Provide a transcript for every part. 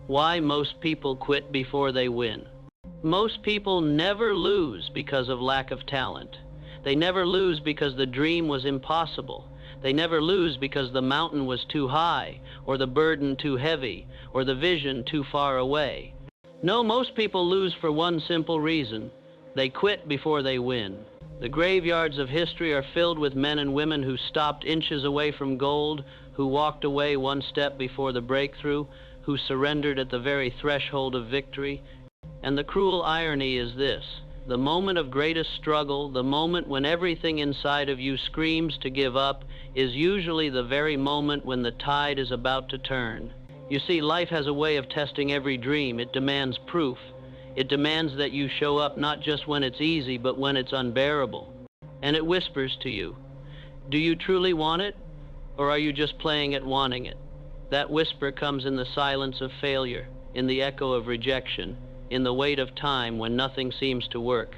Why most people quit before they win. Most people never lose because of lack of talent. They never lose because the dream was impossible. They never lose because the mountain was too high, or the burden too heavy, or the vision too far away. No, most people lose for one simple reason. They quit before they win. The graveyards of history are filled with men and women who stopped inches away from gold, who walked away one step before the breakthrough, who surrendered at the very threshold of victory. And the cruel irony is this: the moment of greatest struggle, the moment when everything inside of you screams to give up, is usually the very moment when the tide is about to turn. You see, life has a way of testing every dream. It demands proof. It demands that you show up not just when it's easy, but when it's unbearable. And it whispers to you, do you truly want it? Or are you just playing at wanting it? That whisper comes in the silence of failure, in the echo of rejection, in the weight of time when nothing seems to work.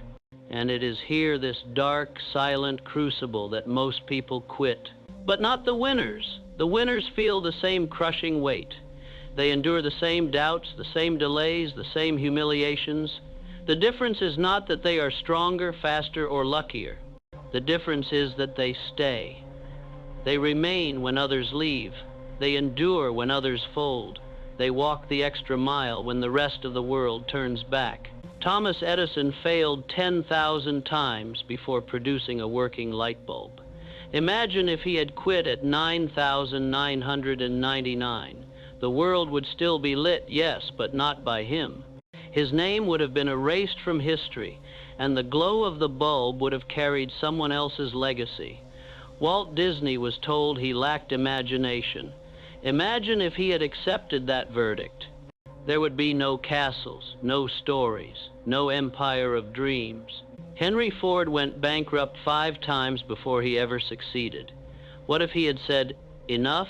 And it is here, this dark, silent crucible, that most people quit. But not the winners. The winners feel the same crushing weight. They endure the same doubts, the same delays, the same humiliations. The difference is not that they are stronger, faster, or luckier. The difference is that they stay. They remain when others leave. They endure when others fold. They walk the extra mile when the rest of the world turns back. Thomas Edison failed 10,000 times before producing a working light bulb. Imagine if he had quit at 9,999. The world would still be lit, yes, but not by him. His name would have been erased from history, and the glow of the bulb would have carried someone else's legacy. Walt Disney was told he lacked imagination. Imagine if he had accepted that verdict. There would be no castles, no stories, no empire of dreams. Henry Ford went bankrupt 5 times before he ever succeeded. What if he had said, enough?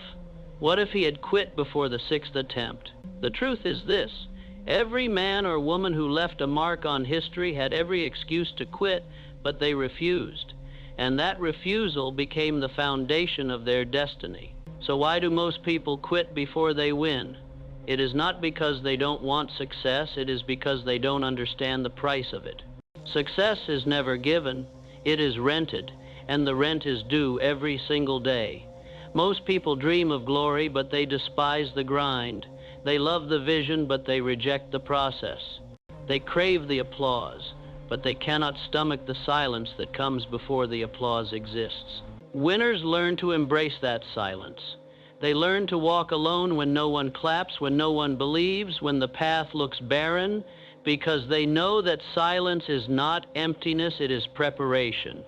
What if he had quit before the 6th attempt? The truth is this: every man or woman who left a mark on history had every excuse to quit, but they refused. And that refusal became the foundation of their destiny. So why do most people quit before they win? It is not because they don't want success, it is because they don't understand the price of it. Success is never given, it is rented, and the rent is due every single day. Most people dream of glory, but they despise the grind. They love the vision, but they reject the process. They crave the applause, but they cannot stomach the silence that comes before the applause exists. Winners learn to embrace that silence. They learn to walk alone when no one claps, when no one believes, when the path looks barren, because they know that silence is not emptiness, it is preparation.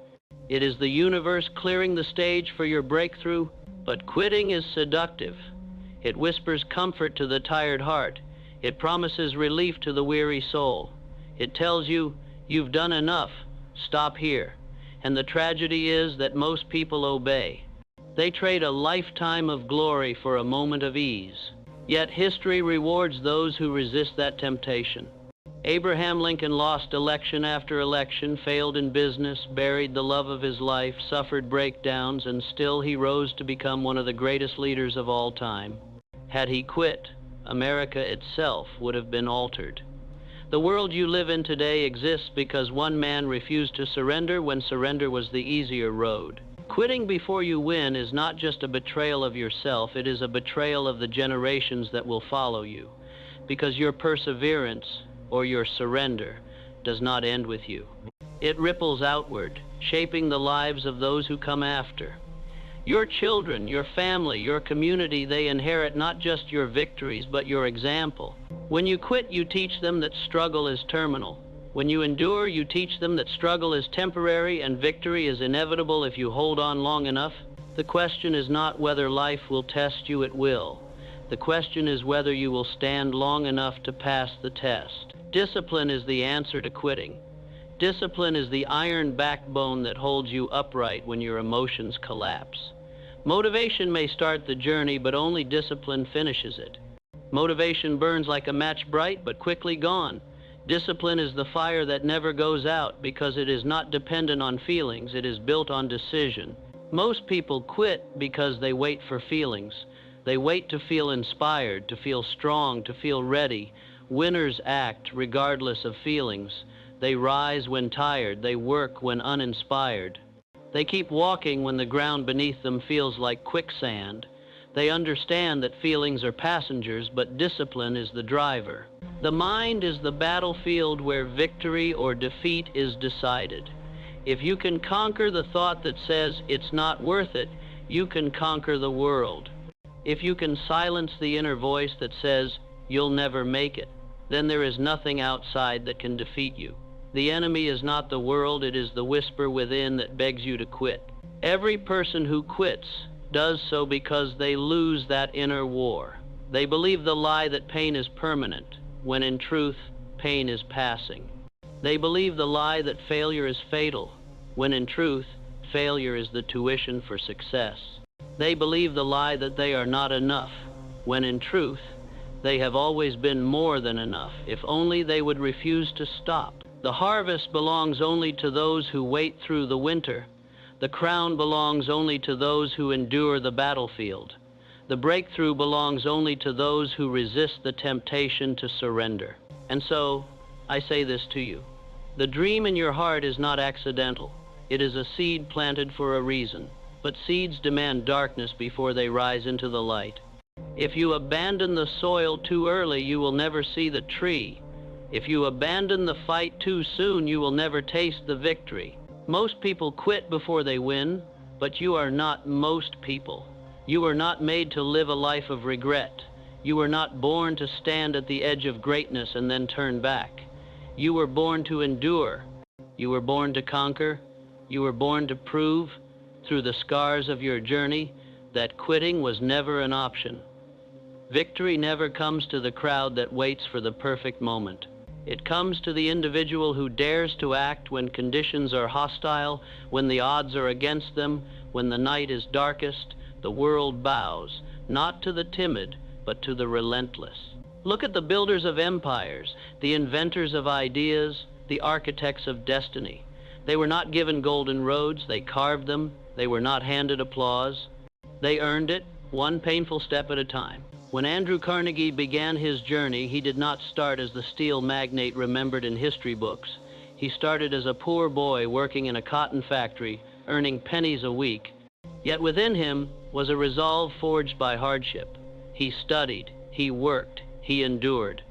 It is the universe clearing the stage for your breakthrough. But quitting is seductive. It whispers comfort to the tired heart. It promises relief to the weary soul. It tells you, you've done enough, stop here. And the tragedy is that most people obey. They trade a lifetime of glory for a moment of ease. Yet history rewards those who resist that temptation. Abraham Lincoln lost election after election, failed in business, buried the love of his life, suffered breakdowns, and still he rose to become one of the greatest leaders of all time. Had he quit, America itself would have been altered. The world you live in today exists because one man refused to surrender when surrender was the easier road. Quitting before you win is not just a betrayal of yourself, it is a betrayal of the generations that will follow you, because your perseverance or your surrender does not end with you. It ripples outward, shaping the lives of those who come after. Your children, your family, your community, they inherit not just your victories, but your example. When you quit, you teach them that struggle is terminal. When you endure, you teach them that struggle is temporary and victory is inevitable if you hold on long enough. The question is not whether life will test you, it will. The question is whether you will stand long enough to pass the test. Discipline is the answer to quitting. Discipline is the iron backbone that holds you upright when your emotions collapse. Motivation may start the journey, but only discipline finishes it. Motivation burns like a match, bright but quickly gone. Discipline is the fire that never goes out because it is not dependent on feelings, it is built on decision. Most people quit because they wait for feelings. They wait to feel inspired, to feel strong, to feel ready. Winners act regardless of feelings. They rise when tired. They work when uninspired. They keep walking when the ground beneath them feels like quicksand. They understand that feelings are passengers, but discipline is the driver. The mind is the battlefield where victory or defeat is decided. If you can conquer the thought that says it's not worth it, you can conquer the world. If you can silence the inner voice that says you'll never make it, then there is nothing outside that can defeat you. The enemy is not the world, it is the whisper within that begs you to quit. Every person who quits does so because they lose that inner war. They believe the lie that pain is permanent, when in truth, pain is passing. They believe the lie that failure is fatal, when in truth, failure is the tuition for success. They believe the lie that they are not enough, when in truth, they have always been more than enough, if only they would refuse to stop. The harvest belongs only to those who wait through the winter. The crown belongs only to those who endure the battlefield. The breakthrough belongs only to those who resist the temptation to surrender. And so, I say this to you. The dream in your heart is not accidental. It is a seed planted for a reason. But seeds demand darkness before they rise into the light. If you abandon the soil too early, you will never see the tree. If you abandon the fight too soon, you will never taste the victory. Most people quit before they win, but you are not most people. You were not made to live a life of regret. You were not born to stand at the edge of greatness and then turn back. You were born to endure. You were born to conquer. You were born to prove, through the scars of your journey, that quitting was never an option. Victory never comes to the crowd that waits for the perfect moment. It comes to the individual who dares to act when conditions are hostile, when the odds are against them, when the night is darkest. The world bows, not to the timid, but to the relentless. Look at the builders of empires, the inventors of ideas, the architects of destiny. They were not given golden roads, they carved them. They were not handed applause. They earned it, one painful step at a time. When Andrew Carnegie began his journey, he did not start as the steel magnate remembered in history books. He started as a poor boy working in a cotton factory, earning pennies a week. Yet within him was a resolve forged by hardship. He studied, he worked, he endured.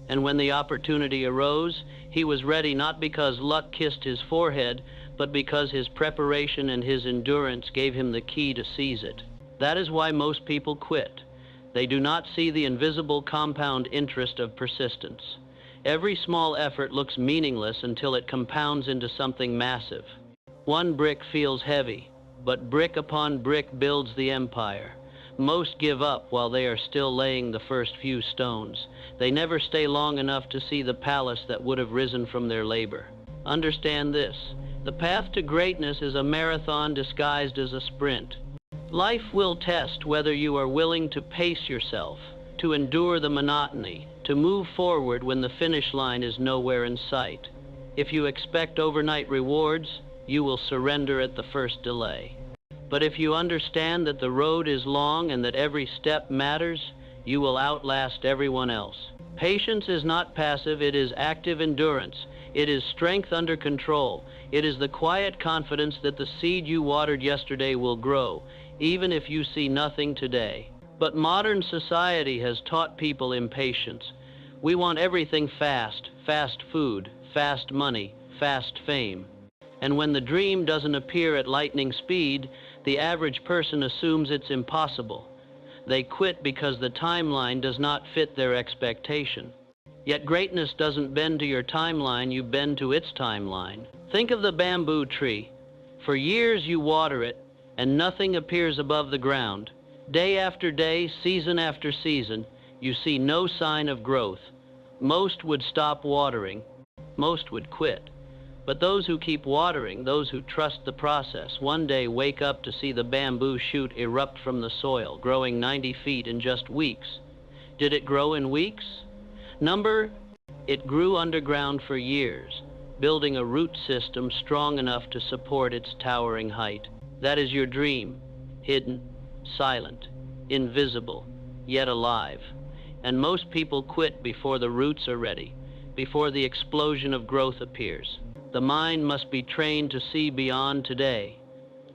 And when the opportunity arose, he was ready not because luck kissed his forehead, but because his preparation and his endurance gave him the key to seize it. That is why most people quit. They do not see the invisible compound interest of persistence. Every small effort looks meaningless until it compounds into something massive. One brick feels heavy, but brick upon brick builds the empire. Most give up while they are still laying the first few stones. They never stay long enough to see the palace that would have risen from their labor. Understand this. The path to greatness is a marathon disguised as a sprint. Life will test whether you are willing to pace yourself, to endure the monotony, to move forward when the finish line is nowhere in sight. If you expect overnight rewards, you will surrender at the first delay. But if you understand that the road is long and that every step matters, you will outlast everyone else. Patience is not passive, it is active endurance. It is strength under control. It is the quiet confidence that the seed you watered yesterday will grow, even if you see nothing today. But modern society has taught people impatience. We want everything fast, fast food, fast money, fast fame. And when the dream doesn't appear at lightning speed, the average person assumes it's impossible. They quit because the timeline does not fit their expectation. Yet greatness doesn't bend to your timeline, you bend to its timeline. Think of the bamboo tree. For years you water it, and nothing appears above the ground. Day after day, season after season, you see no sign of growth. Most would stop watering. Most would quit. But those who keep watering, those who trust the process, one day wake up to see the bamboo shoot erupt from the soil, growing 90 feet in just weeks. Did it grow in weeks? It grew underground for years, building a root system strong enough to support its towering height. That is your dream, hidden, silent. invisible, yet alive. And most people quit before the roots are ready, before the explosion of growth appears. The mind must be trained to see beyond today.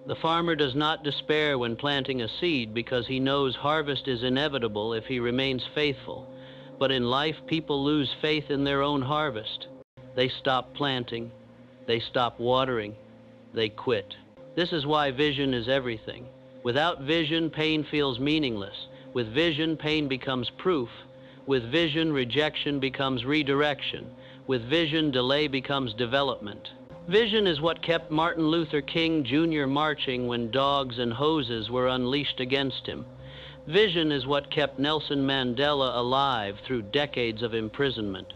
The farmer does not despair when planting a seed because he knows harvest is inevitable if he remains faithful. But in life, people lose faith in their own harvest. They stop planting, they stop watering, they quit. This is why vision is everything. Without vision, pain feels meaningless. With vision, pain becomes proof. With vision, rejection becomes redirection. With vision, delay becomes development. Vision is what kept Martin Luther King Jr. marching when dogs and hoses were unleashed against him. Vision is what kept Nelson Mandela alive through decades of imprisonment.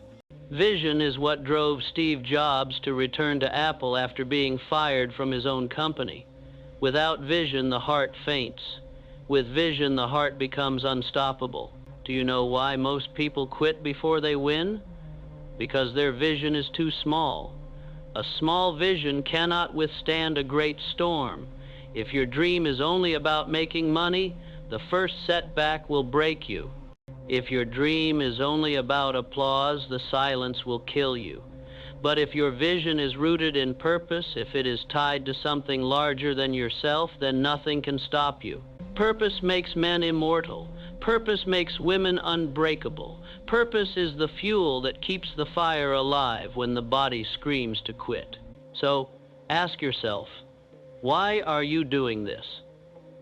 Vision is what drove Steve Jobs to return to Apple after being fired from his own company. Without vision, the heart faints. With vision, the heart becomes unstoppable. Do you know why most people quit before they win? Because their vision is too small. A small vision cannot withstand a great storm. If your dream is only about making money, the first setback will break you. If your dream is only about applause, the silence will kill you. But if your vision is rooted in purpose, if it is tied to something larger than yourself, then nothing can stop you. Purpose makes men immortal. Purpose makes women unbreakable. Purpose is the fuel that keeps the fire alive when the body screams to quit. So, ask yourself, why are you doing this?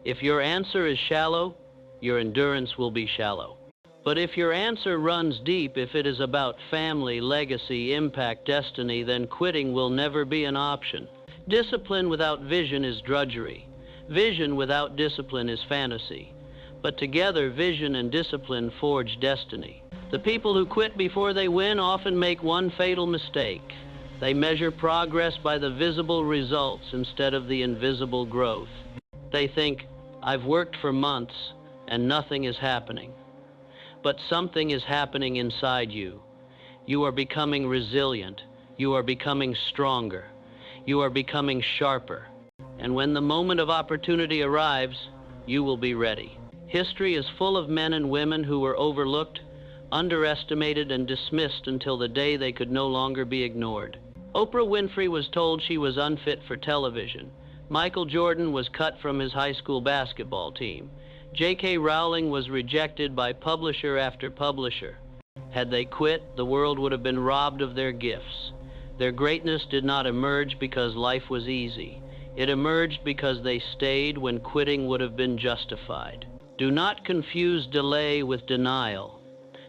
If your answer is shallow, your endurance will be shallow. But if your answer runs deep, if it is about family, legacy, impact, destiny, then quitting will never be an option. Discipline without vision is drudgery. Vision without discipline is fantasy. But together, vision and discipline forge destiny. The people who quit before they win often make one fatal mistake. They measure progress by the visible results instead of the invisible growth. They think, I've worked for months and nothing is happening. But something is happening inside you. You are becoming resilient. You are becoming stronger. You are becoming sharper. And when the moment of opportunity arrives, you will be ready. History is full of men and women who were overlooked, underestimated, and dismissed until the day they could no longer be ignored. Oprah Winfrey was told she was unfit for television. Michael Jordan was cut from his high school basketball team. J.K. Rowling was rejected by publisher after publisher. Had they quit, the world would have been robbed of their gifts. Their greatness did not emerge because life was easy. It emerged because they stayed when quitting would have been justified. Do not confuse delay with denial.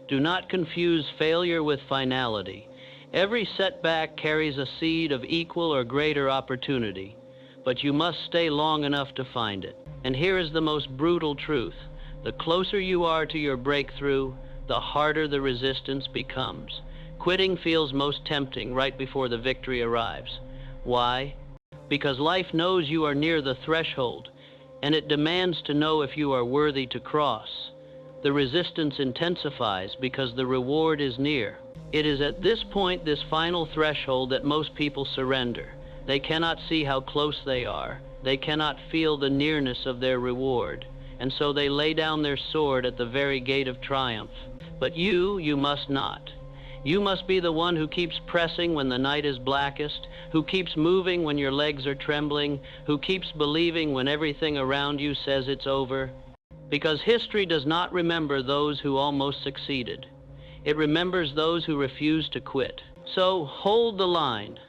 Do not confuse failure with finality. Every setback carries a seed of equal or greater opportunity, but you must stay long enough to find it. And here is the most brutal truth. The closer you are to your breakthrough, the harder the resistance becomes. Quitting feels most tempting right before the victory arrives. Why? Because life knows you are near the threshold, and it demands to know if you are worthy to cross. The resistance intensifies because the reward is near. It is at this point, this final threshold, that most people surrender. They cannot see how close they are. They cannot feel the nearness of their reward, and so they lay down their sword at the very gate of triumph. But you must not. You must be the one who keeps pressing when the night is blackest, who keeps moving when your legs are trembling, who keeps believing when everything around you says it's over. Because history does not remember those who almost succeeded. It remembers those who refuse to quit. So hold the line,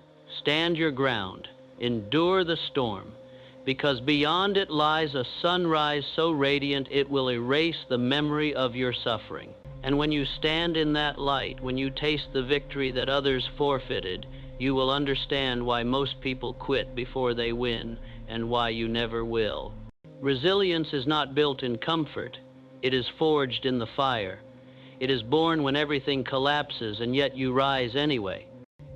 stand your ground, endure the storm, because beyond it lies a sunrise so radiant it will erase the memory of your suffering. And when you stand in that light, when you taste the victory that others forfeited, you will understand why most people quit before they win and why you never will. Resilience is not built in comfort. It is forged in the fire. It is born when everything collapses and yet you rise anyway.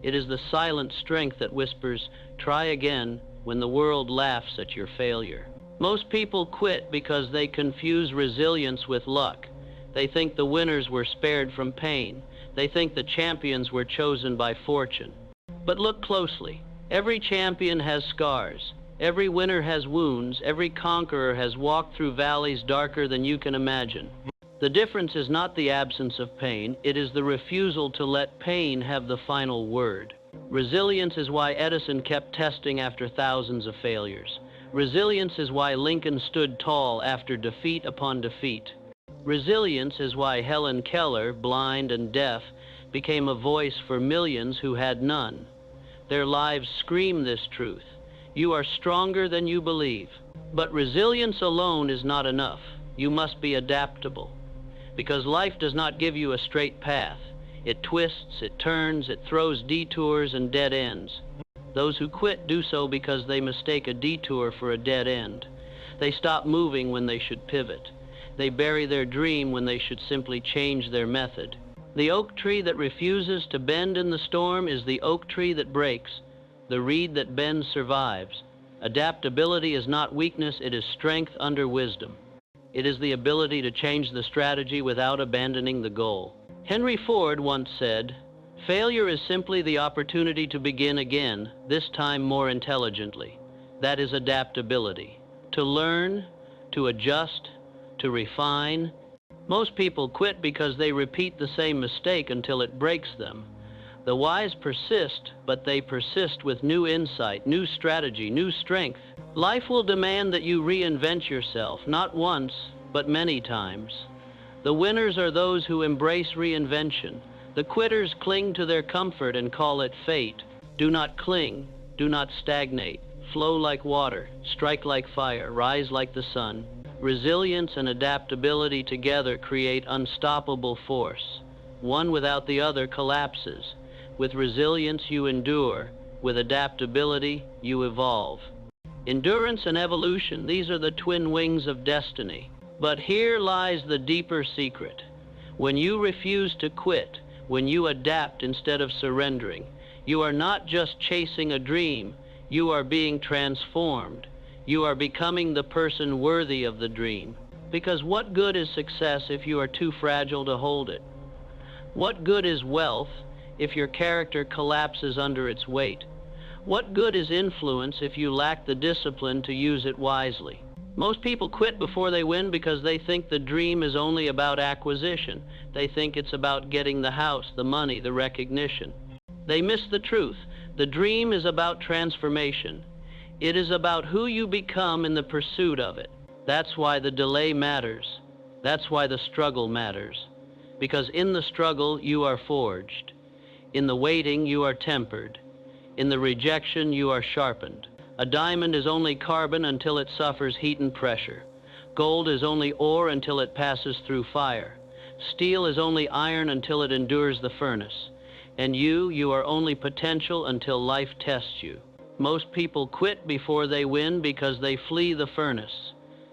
It is the silent strength that whispers, "Try again," when the world laughs at your failure. Most people quit because they confuse resilience with luck. They think the winners were spared from pain. They think the champions were chosen by fortune. But look closely. Every champion has scars. Every winner has wounds. Every conqueror has walked through valleys darker than you can imagine. The difference is not the absence of pain, it is the refusal to let pain have the final word. Resilience is why Edison kept testing after thousands of failures. Resilience is why Lincoln stood tall after defeat upon defeat. Resilience is why Helen Keller, blind and deaf, became a voice for millions who had none. Their lives scream this truth. You are stronger than you believe. But resilience alone is not enough. You must be adaptable. Because life does not give you a straight path. It twists, it turns, it throws detours and dead ends. Those who quit do so because they mistake a detour for a dead end. They stop moving when they should pivot. They bury their dream when they should simply change their method. The oak tree that refuses to bend in the storm is the oak tree that breaks. The reed that bends survives. Adaptability is not weakness, it is strength under wisdom. It is the ability to change the strategy without abandoning the goal. Henry Ford once said, "Failure is simply the opportunity to begin again, this time more intelligently." That is adaptability. To learn, to adjust, to refine. Most people quit because they repeat the same mistake until it breaks them. The wise persist, but they persist with new insight, new strategy, new strength. Life will demand that you reinvent yourself, not once, but many times. The winners are those who embrace reinvention. The quitters cling to their comfort and call it fate. Do not cling, do not stagnate. Flow like water, strike like fire, rise like the sun. Resilience and adaptability together create unstoppable force. One without the other collapses. With resilience you endure. With adaptability you evolve. Endurance and evolution, these are the twin wings of destiny. But here lies the deeper secret. When you refuse to quit, when you adapt instead of surrendering, you are not just chasing a dream, you are being transformed. You are becoming the person worthy of the dream. Because what good is success if you are too fragile to hold it? What good is wealth if your character collapses under its weight? What good is influence if you lack the discipline to use it wisely? Most people quit before they win because they think the dream is only about acquisition. They think it's about getting the house, the money, the recognition. They miss the truth. The dream is about transformation. It is about who you become in the pursuit of it. That's why the delay matters. That's why the struggle matters. Because in the struggle you are forged. In the waiting you are tempered. In the rejection you are sharpened. A diamond is only carbon until it suffers heat and pressure. Gold is only ore until it passes through fire. Steel is only iron until it endures the furnace. And you are only potential until life tests you. Most people quit before they win because they flee the furnace.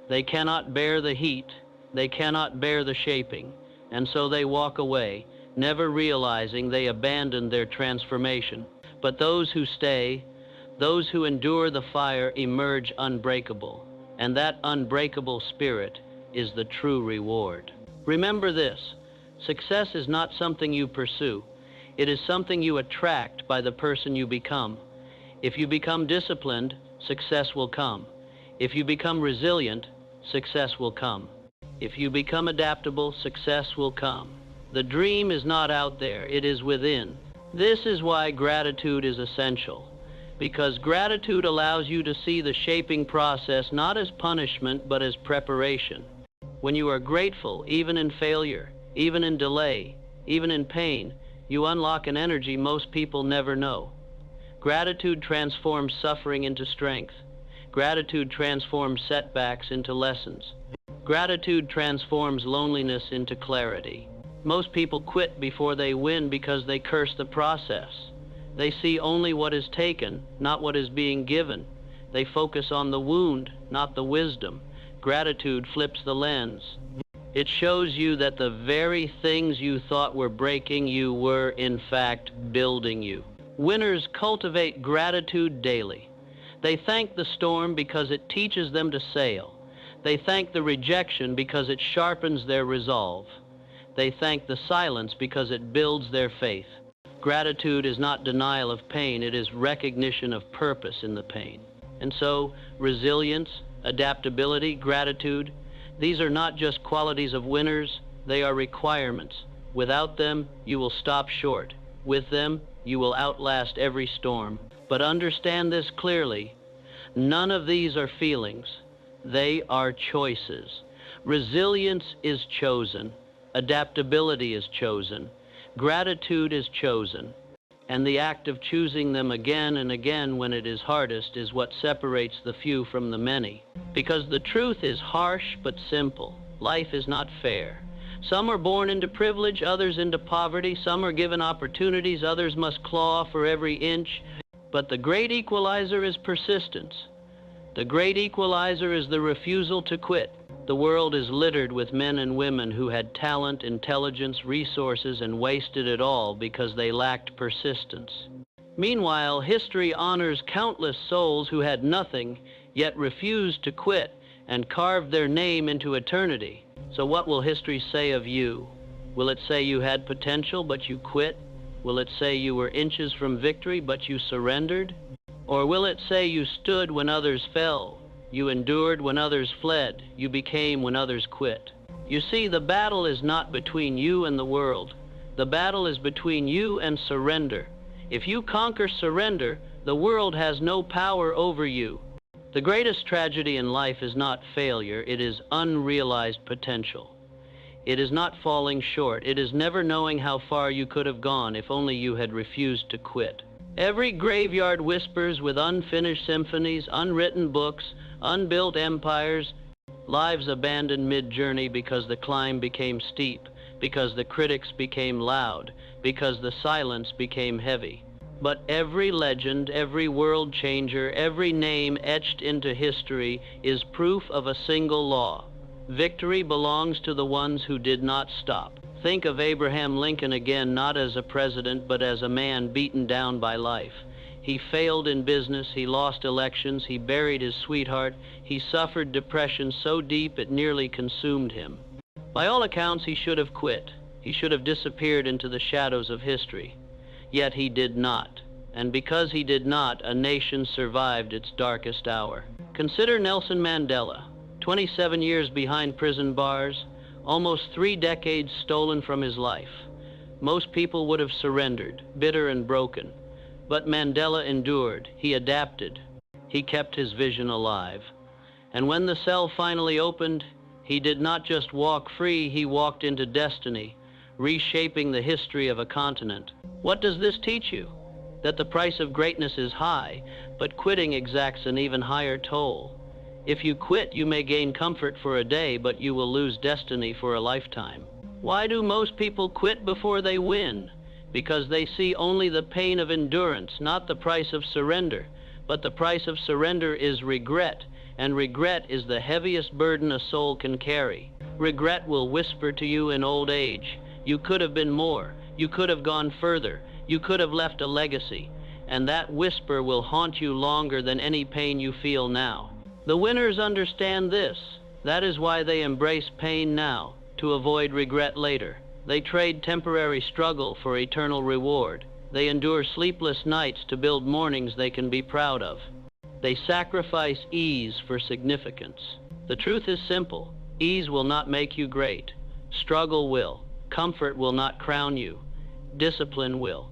They cannot bear the heat. They cannot bear the shaping. And so they walk away, never realizing they abandoned their transformation. But those who stay, those who endure the fire, emerge unbreakable. And that unbreakable spirit is the true reward. Remember this, success is not something you pursue. It is something you attract by the person you become. If you become disciplined, success will come. If you become resilient, success will come. If you become adaptable, success will come. The dream is not out there, it is within. This is why gratitude is essential. Because gratitude allows you to see the shaping process not as punishment, but as preparation. When you are grateful, even in failure, even in delay, even in pain, you unlock an energy most people never know. Gratitude transforms suffering into strength. Gratitude transforms setbacks into lessons. Gratitude transforms loneliness into clarity. Most people quit before they win because they curse the process. They see only what is taken, not what is being given. They focus on the wound, not the wisdom. Gratitude flips the lens. It shows you that the very things you thought were breaking you were, in fact, building you. Winners cultivate gratitude daily. They thank the storm because it teaches them to sail. They thank the rejection because it sharpens their resolve. They thank the silence because it builds their faith. Gratitude is not denial of pain, it is recognition of purpose in the pain. And so, resilience, adaptability, gratitude, these are not just qualities of winners, they are requirements. Without them, you will stop short. With them, you will outlast every storm. But understand this clearly, none of these are feelings. They are choices. Resilience is chosen. Adaptability is chosen. Gratitude is chosen. And the act of choosing them again and again when it is hardest is what separates the few from the many. Because the truth is harsh but simple. Life is not fair. Some are born into privilege, others into poverty. Some are given opportunities, others must claw for every inch. But the great equalizer is persistence. The great equalizer is the refusal to quit. The world is littered with men and women who had talent, intelligence, resources, and wasted it all because they lacked persistence. Meanwhile, history honors countless souls who had nothing, yet refused to quit and carved their name into eternity. So what will history say of you? Will it say you had potential, but you quit? Will it say you were inches from victory, but you surrendered? Or will it say you stood when others fell? You endured when others fled. You became when others quit. You see, the battle is not between you and the world. The battle is between you and surrender. If you conquer surrender, the world has no power over you. The greatest tragedy in life is not failure, it is unrealized potential. It is not falling short, it is never knowing how far you could have gone if only you had refused to quit. Every graveyard whispers with unfinished symphonies, unwritten books, unbuilt empires, lives abandoned mid-journey because the climb became steep, because the critics became loud, because the silence became heavy. But every legend, every world changer, every name etched into history is proof of a single law. Victory belongs to the ones who did not stop. Think of Abraham Lincoln again, not as a president, but as a man beaten down by life. He failed in business, he lost elections, he buried his sweetheart, he suffered depression so deep it nearly consumed him. By all accounts, he should have quit. He should have disappeared into the shadows of history. Yet he did not. And because he did not, a nation survived its darkest hour. Consider Nelson Mandela, 27 years behind prison bars, almost 3 decades stolen from his life. Most people would have surrendered, bitter and broken. But Mandela endured, he adapted, he kept his vision alive. And when the cell finally opened, he did not just walk free, he walked into destiny, reshaping the history of a continent. What does this teach you? That the price of greatness is high, but quitting exacts an even higher toll. If you quit, you may gain comfort for a day, but you will lose destiny for a lifetime. Why do most people quit before they win? Because they see only the pain of endurance, not the price of surrender. But the price of surrender is regret, and regret is the heaviest burden a soul can carry. Regret will whisper to you in old age, you could have been more, you could have gone further, you could have left a legacy, and that whisper will haunt you longer than any pain you feel now. The winners understand this. That is why they embrace pain now, to avoid regret later. They trade temporary struggle for eternal reward. They endure sleepless nights to build mornings they can be proud of. They sacrifice ease for significance. The truth is simple. Ease will not make you great. Struggle will. Comfort will not crown you. Discipline will.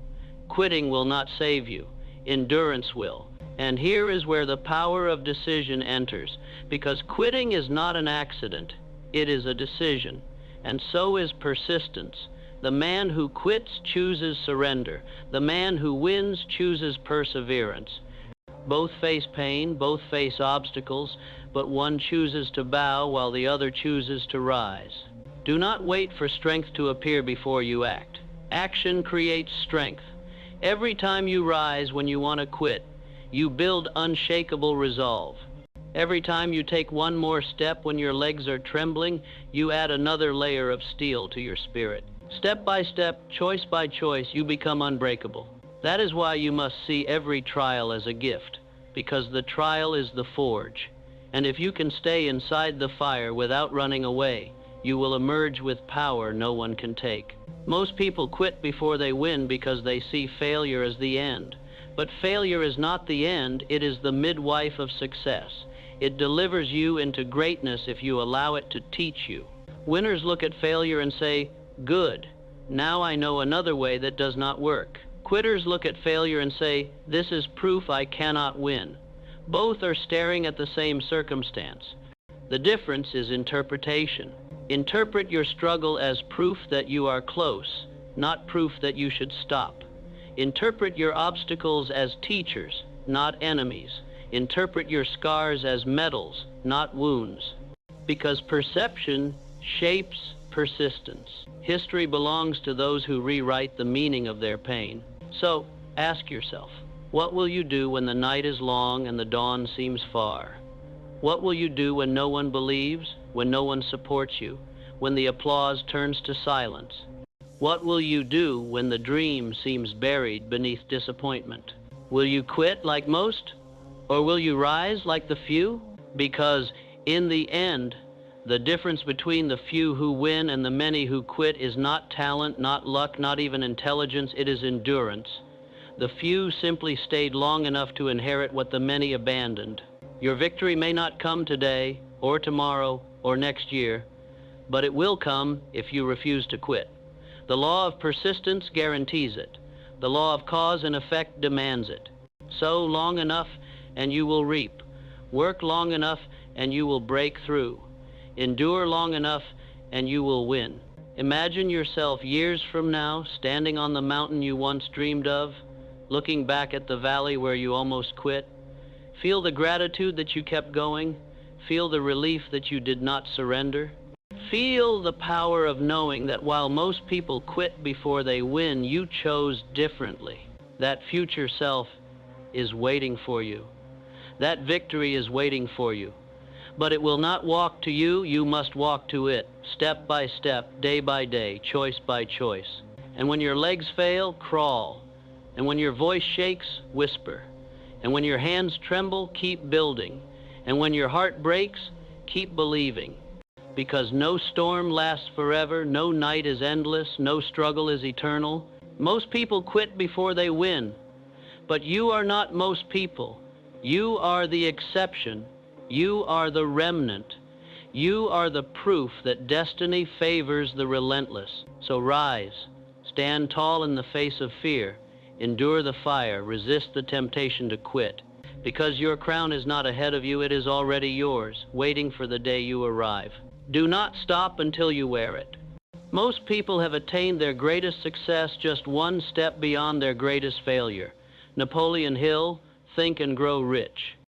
Quitting will not save you. Endurance will. And here is where the power of decision enters, because quitting is not an accident. It is a decision. And so is persistence. The man who quits chooses surrender. The man who wins chooses perseverance. Both face pain, both face obstacles, but one chooses to bow while the other chooses to rise. Do not wait for strength to appear before you act. Action creates strength. Every time you rise when you want to quit, you build unshakable resolve. Every time you take one more step when your legs are trembling, you add another layer of steel to your spirit. Step by step, choice by choice, you become unbreakable. That is why you must see every trial as a gift, because the trial is the forge. And if you can stay inside the fire without running away, you will emerge with power no one can take. Most people quit before they win because they see failure as the end. But failure is not the end, it is the midwife of success. It delivers you into greatness if you allow it to teach you. Winners look at failure and say, "Good, now I know another way that does not work." Quitters look at failure and say, "This is proof I cannot win." Both are staring at the same circumstance. The difference is interpretation. Interpret your struggle as proof that you are close, not proof that you should stop. Interpret your obstacles as teachers, not enemies. Interpret your scars as medals, not wounds. Because perception shapes persistence. History belongs to those who rewrite the meaning of their pain. So, ask yourself, what will you do when the night is long and the dawn seems far? What will you do when no one believes, when no one supports you, when the applause turns to silence? What will you do when the dream seems buried beneath disappointment? Will you quit like most, or will you rise like the few? Because in the end, the difference between the few who win and the many who quit is not talent, not luck, not even intelligence, it is endurance. The few simply stayed long enough to inherit what the many abandoned. Your victory may not come today, or tomorrow, or next year, but it will come if you refuse to quit. The law of persistence guarantees it. The law of cause and effect demands it. Sow long enough and you will reap. Work long enough and you will break through. Endure long enough and you will win. Imagine yourself years from now standing on the mountain you once dreamed of, looking back at the valley where you almost quit. Feel the gratitude that you kept going. Feel the relief that you did not surrender. Feel the power of knowing that while most people quit before they win, you chose differently. That future self is waiting for you. That victory is waiting for you. But it will not walk to you, you must walk to it, step by step, day by day, choice by choice. And when your legs fail, crawl. And when your voice shakes, whisper. And when your hands tremble, keep building. And when your heart breaks, keep believing. Because no storm lasts forever, no night is endless, no struggle is eternal. Most people quit before they win. But you are not most people. You are the exception. You are the remnant. You are the proof that destiny favors the relentless. So rise, stand tall in the face of fear, endure the fire, resist the temptation to quit. Because your crown is not ahead of you, it is already yours, waiting for the day you arrive. Do not stop until you wear it. Most people have attained their greatest success just one step beyond their greatest failure. Napoleon Hill, Think and Grow Rich.